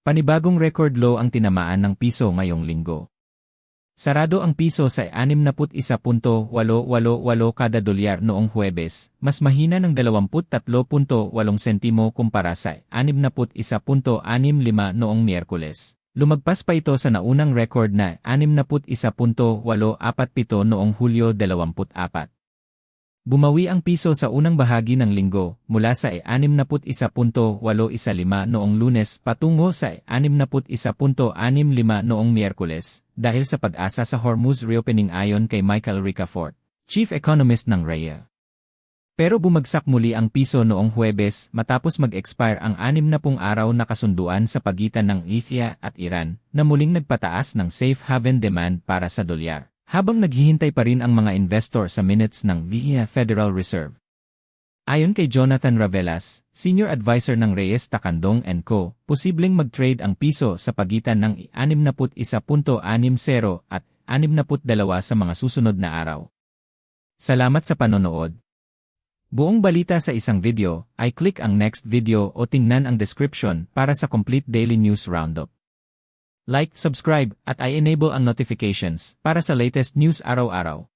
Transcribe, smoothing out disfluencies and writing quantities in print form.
Panibagong record low ang tinamaan ng piso ngayong linggo. Sarado ang piso sa 61.888 kada dolyar noong Huwebes, mas mahina ng 23.8 sentimo kumpara sa 61.65 noong Miyerkules. Lumagpas pa ito sa naunang record na 61.847 noong Hulyo 24. Bumawi ang piso sa unang bahagi ng linggo, mula sa 61.815 noong Lunes patungo sa 61.65 noong Miyerkules, dahil sa pag-asa sa Hormuz reopening ayon kay Michael Ricafort, Chief Economist ng REA. Pero bumagsak muli ang piso noong Huwebes matapos mag-expire ang 60 araw na kasunduan sa pagitan ng Ethiopia at Iran, na muling nagpataas ng safe haven demand para sa dolyar. Habang naghihintay pa rin ang mga investor sa minutes ng Federal Reserve. Ayon kay Jonathan Ravelas, Senior Advisor ng Reyes Takandong & Co., posibleng mag-trade ang piso sa pagitan ng 61.60 at 62 sa mga susunod na araw. Salamat sa panonood. Buong balita sa isang video, ay click ang next video o tingnan ang description para sa complete daily news roundup. Like, subscribe, at i-enable ang notifications para sa latest news araw-araw.